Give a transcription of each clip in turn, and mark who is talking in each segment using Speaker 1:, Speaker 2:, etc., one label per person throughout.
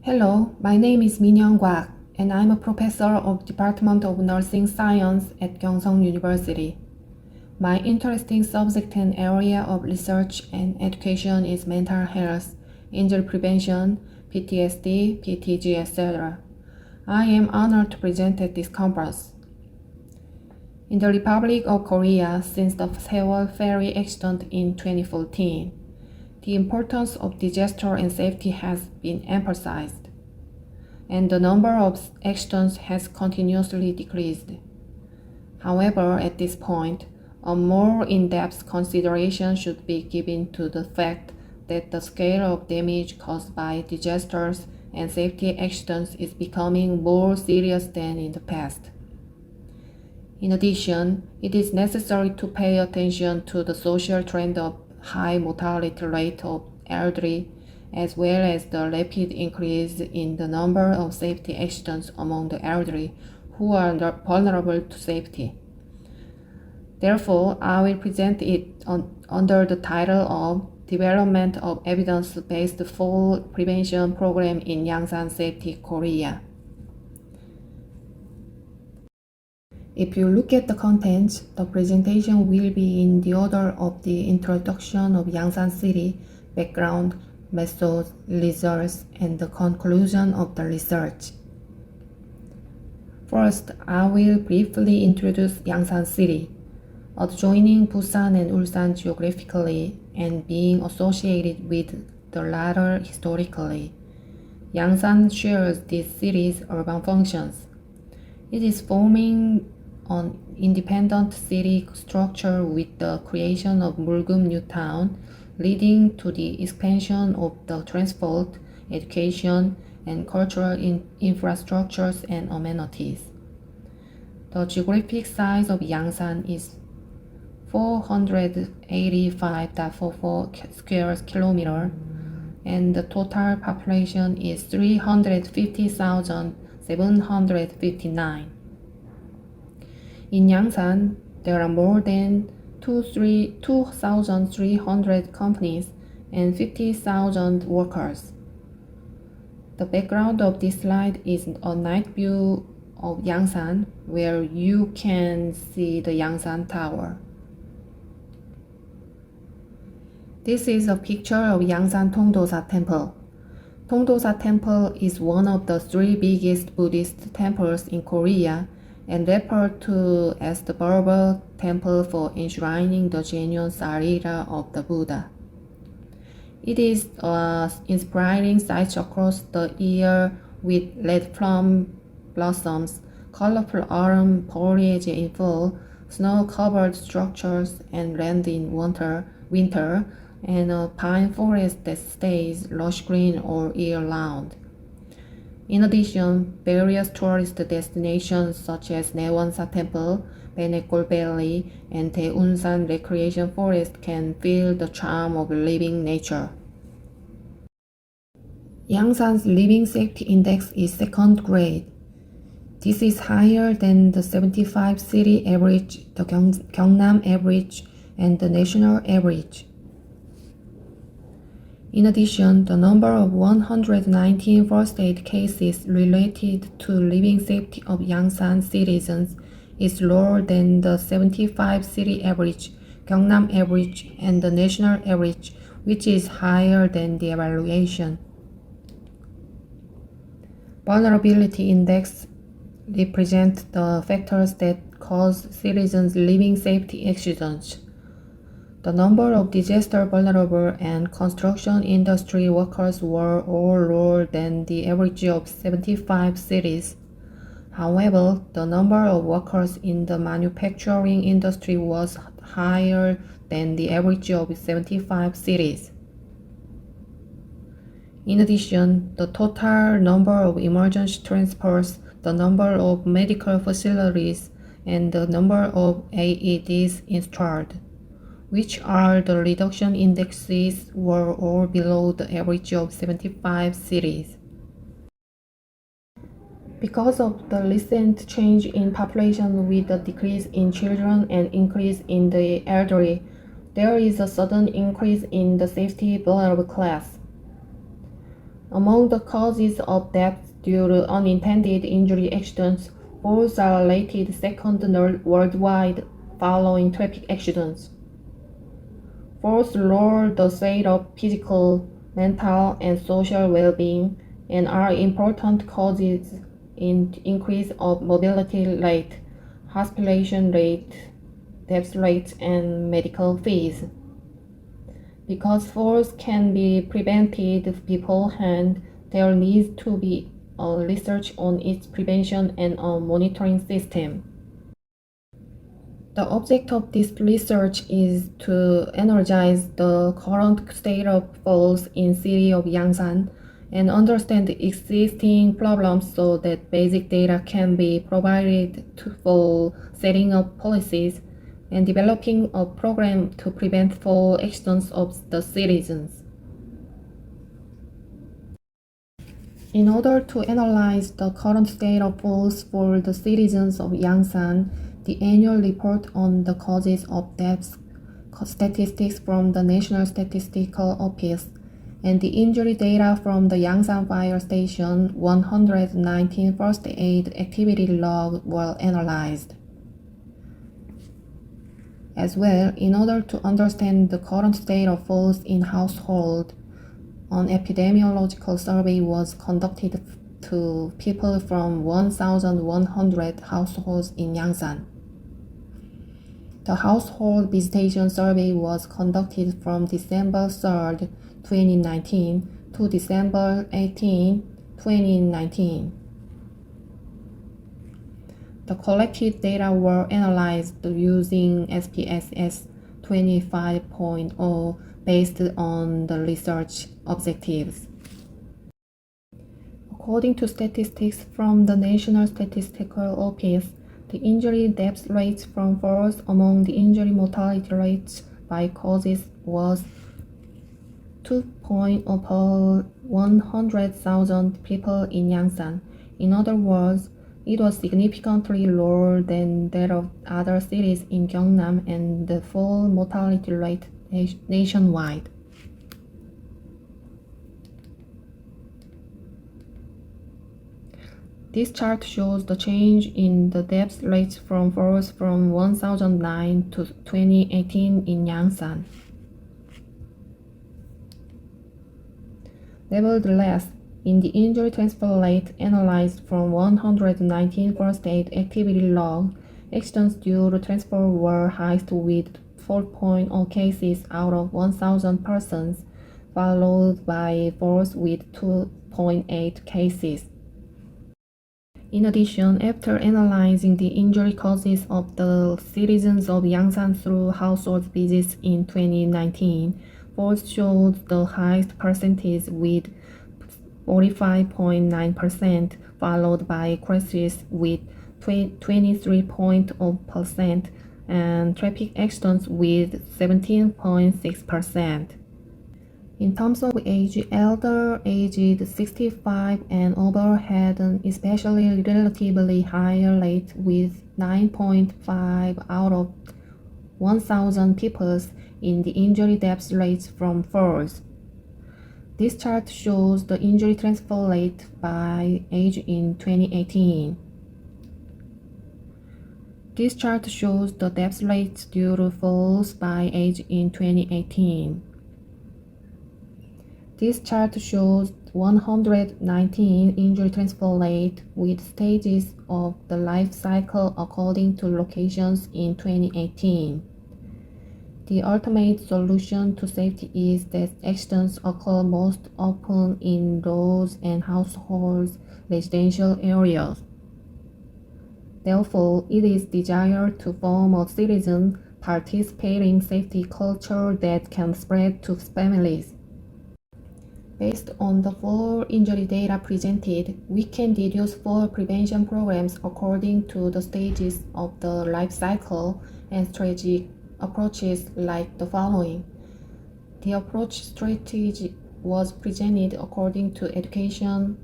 Speaker 1: Hello, my name is Kwak, and I'm a professor of Department of Nursing Science at Gyeongsang University. My interesting subject and area of research and education is mental health, injury prevention, PTSD, PTG, etc. I am honored to present at this conference. In the Republic of Korea, since the Sewol ferry accident in 2014, the importance of disaster and safety has been emphasized, and the number of accidents has continuously decreased. However, at this point, a more in-depth consideration should be given to the fact that the scale of damage caused by disasters and safety accidents is becoming more serious than in the past. In addition, it is necessary to pay attention to the social trend of high mortality rate of elderly, as well as the rapid increase in the number of safety accidents among the elderly who are vulnerable to safety. Therefore, I will present it under the title of Development of Evidence-Based Fall Prevention Program in Yangsan Safety, Korea. If you look at the contents, the presentation will be in the order of the introduction of Yangsan City, background, methods, results, and the conclusion of the research. First, I will briefly introduce Yangsan City, adjoining Busan and Ulsan geographically and being associated with the latter historically. Yangsan shares these cities' urban functions. It is forming an independent city structure with the creation of Mulgum New Town, leading to the expansion of the transport, education, and cultural infrastructures and amenities. The geographic size of Yangsan is 485.44 square kilometer, and the total population is 350,759. In Yangsan, there are more than 2,300 companies and 50,000 workers. The background of this slide is a night view of Yangsan, where you can see the Yangsan Tower. This is a picture of Yangsan Tongdosa Temple. Tongdosa Temple is one of the three biggest Buddhist temples in Korea and referred to as the Burba Temple for enshrining the genuine Sarira of the Buddha. It is an inspiring sight across the year with red plum blossoms, colorful autumn foliage in fall, snow-covered structures and land in winter, and a pine forest that stays lush green all year round. In addition, various tourist destinations such as Naewonsa Temple, Benekgol Valley, and Daeunsan Recreation Forest can feel the charm of living nature. Yangsan's Living Safety Index is second grade. This is higher than the 75 city average, the Gyeongnam average, and the national average. In addition, the number of 119 first aid cases related to living safety of Yangsan citizens is lower than the 75 city average, Gyeongnam average, and the national average, which is higher than the evaluation. Vulnerability index represents the factors that cause citizens living safety accidents. The number of disaster vulnerable and construction industry workers were all lower than the average of 75 cities. However, the number of workers in the manufacturing industry was higher than the average of 75 cities. In addition, the total number of emergency transports, the number of medical facilities, and the number of AEDs installed, which are the reduction indexes, were all below the average of 75 cities. Because of the recent change in population with a decrease in children and increase in the elderly, there is a sudden increase in the safety vulnerable class. Among the causes of death due to unintended injury accidents, falls are rated second worldwide following traffic accidents. Falls lower the state of physical, mental, and social well-being and are important causes in increase of mobility rate, hospitalization rate, death rate, and medical fees. Because falls can be prevented beforehand, there needs to be research on its prevention and a monitoring system. The object of this research is to analyze the current state of falls in city of Yangsan and understand existing problems so that basic data can be provided for setting up policies and developing a program to prevent fall accidents of the citizens. In order to analyze the current state of falls for the citizens of Yangsan, the annual report on the causes of deaths statistics from the National Statistical Office and the injury data from the Yangsan Fire Station 119 First Aid Activity Log were analyzed. As well, in order to understand the current state of falls in household, an epidemiological survey was conducted to people from 1,100 households in Yangsan. The household visitation survey was conducted from December 3, 2019 to December 18, 2019. The collected data were analyzed using SPSS 25.0 based on the research objectives. According to statistics from the National Statistical Office, the injury death rates from falls among the injury mortality rates by causes was 2.0 per 100,000 people in Yangsan. In other words, it was significantly lower than that of other cities in Gyeongnam and the fall mortality rate nationwide. This chart shows the change in the death rates from falls from 2009 to 2018 in Yangsan. Nevertheless, in the injury transfer rate analyzed from 119 first aid activity log, accidents due to transfer were highest with 4.0 cases out of 1,000 persons, followed by falls with 2.8 cases. In addition, after analyzing the injury causes of the citizens of Yangsan through household visits in 2019, falls showed the highest percentage with 45.9%, followed by crashes with 23.0% and traffic accidents with 17.6%. In terms of age, elder aged 65 and over had an especially relatively higher rate with 9.5 out of 1,000 people in the injury death rates from falls. This chart shows the injury transfer rate by age in 2018. This chart shows the death rates due to falls by age in 2018. This chart shows 119 injury transfer rate with stages of the life cycle according to locations in 2018. The ultimate solution to safety is that accidents occur most often in roads and households, residential areas. Therefore, it is desired to form a citizen participating safety culture that can spread to families. Based on the fall injury data presented, we can deduce fall prevention programs according to the stages of the life cycle and strategic approaches like the following. The approach strategy was presented according to education,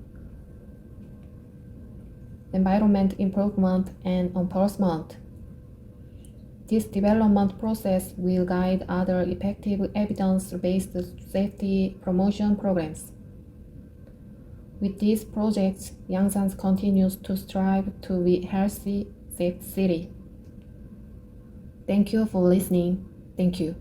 Speaker 1: environment improvement, and enforcement. This development process will guide other effective evidence-based safety promotion programs. With these projects, Yangsan continues to strive to be a healthy, safe city. Thank you for listening. Thank you.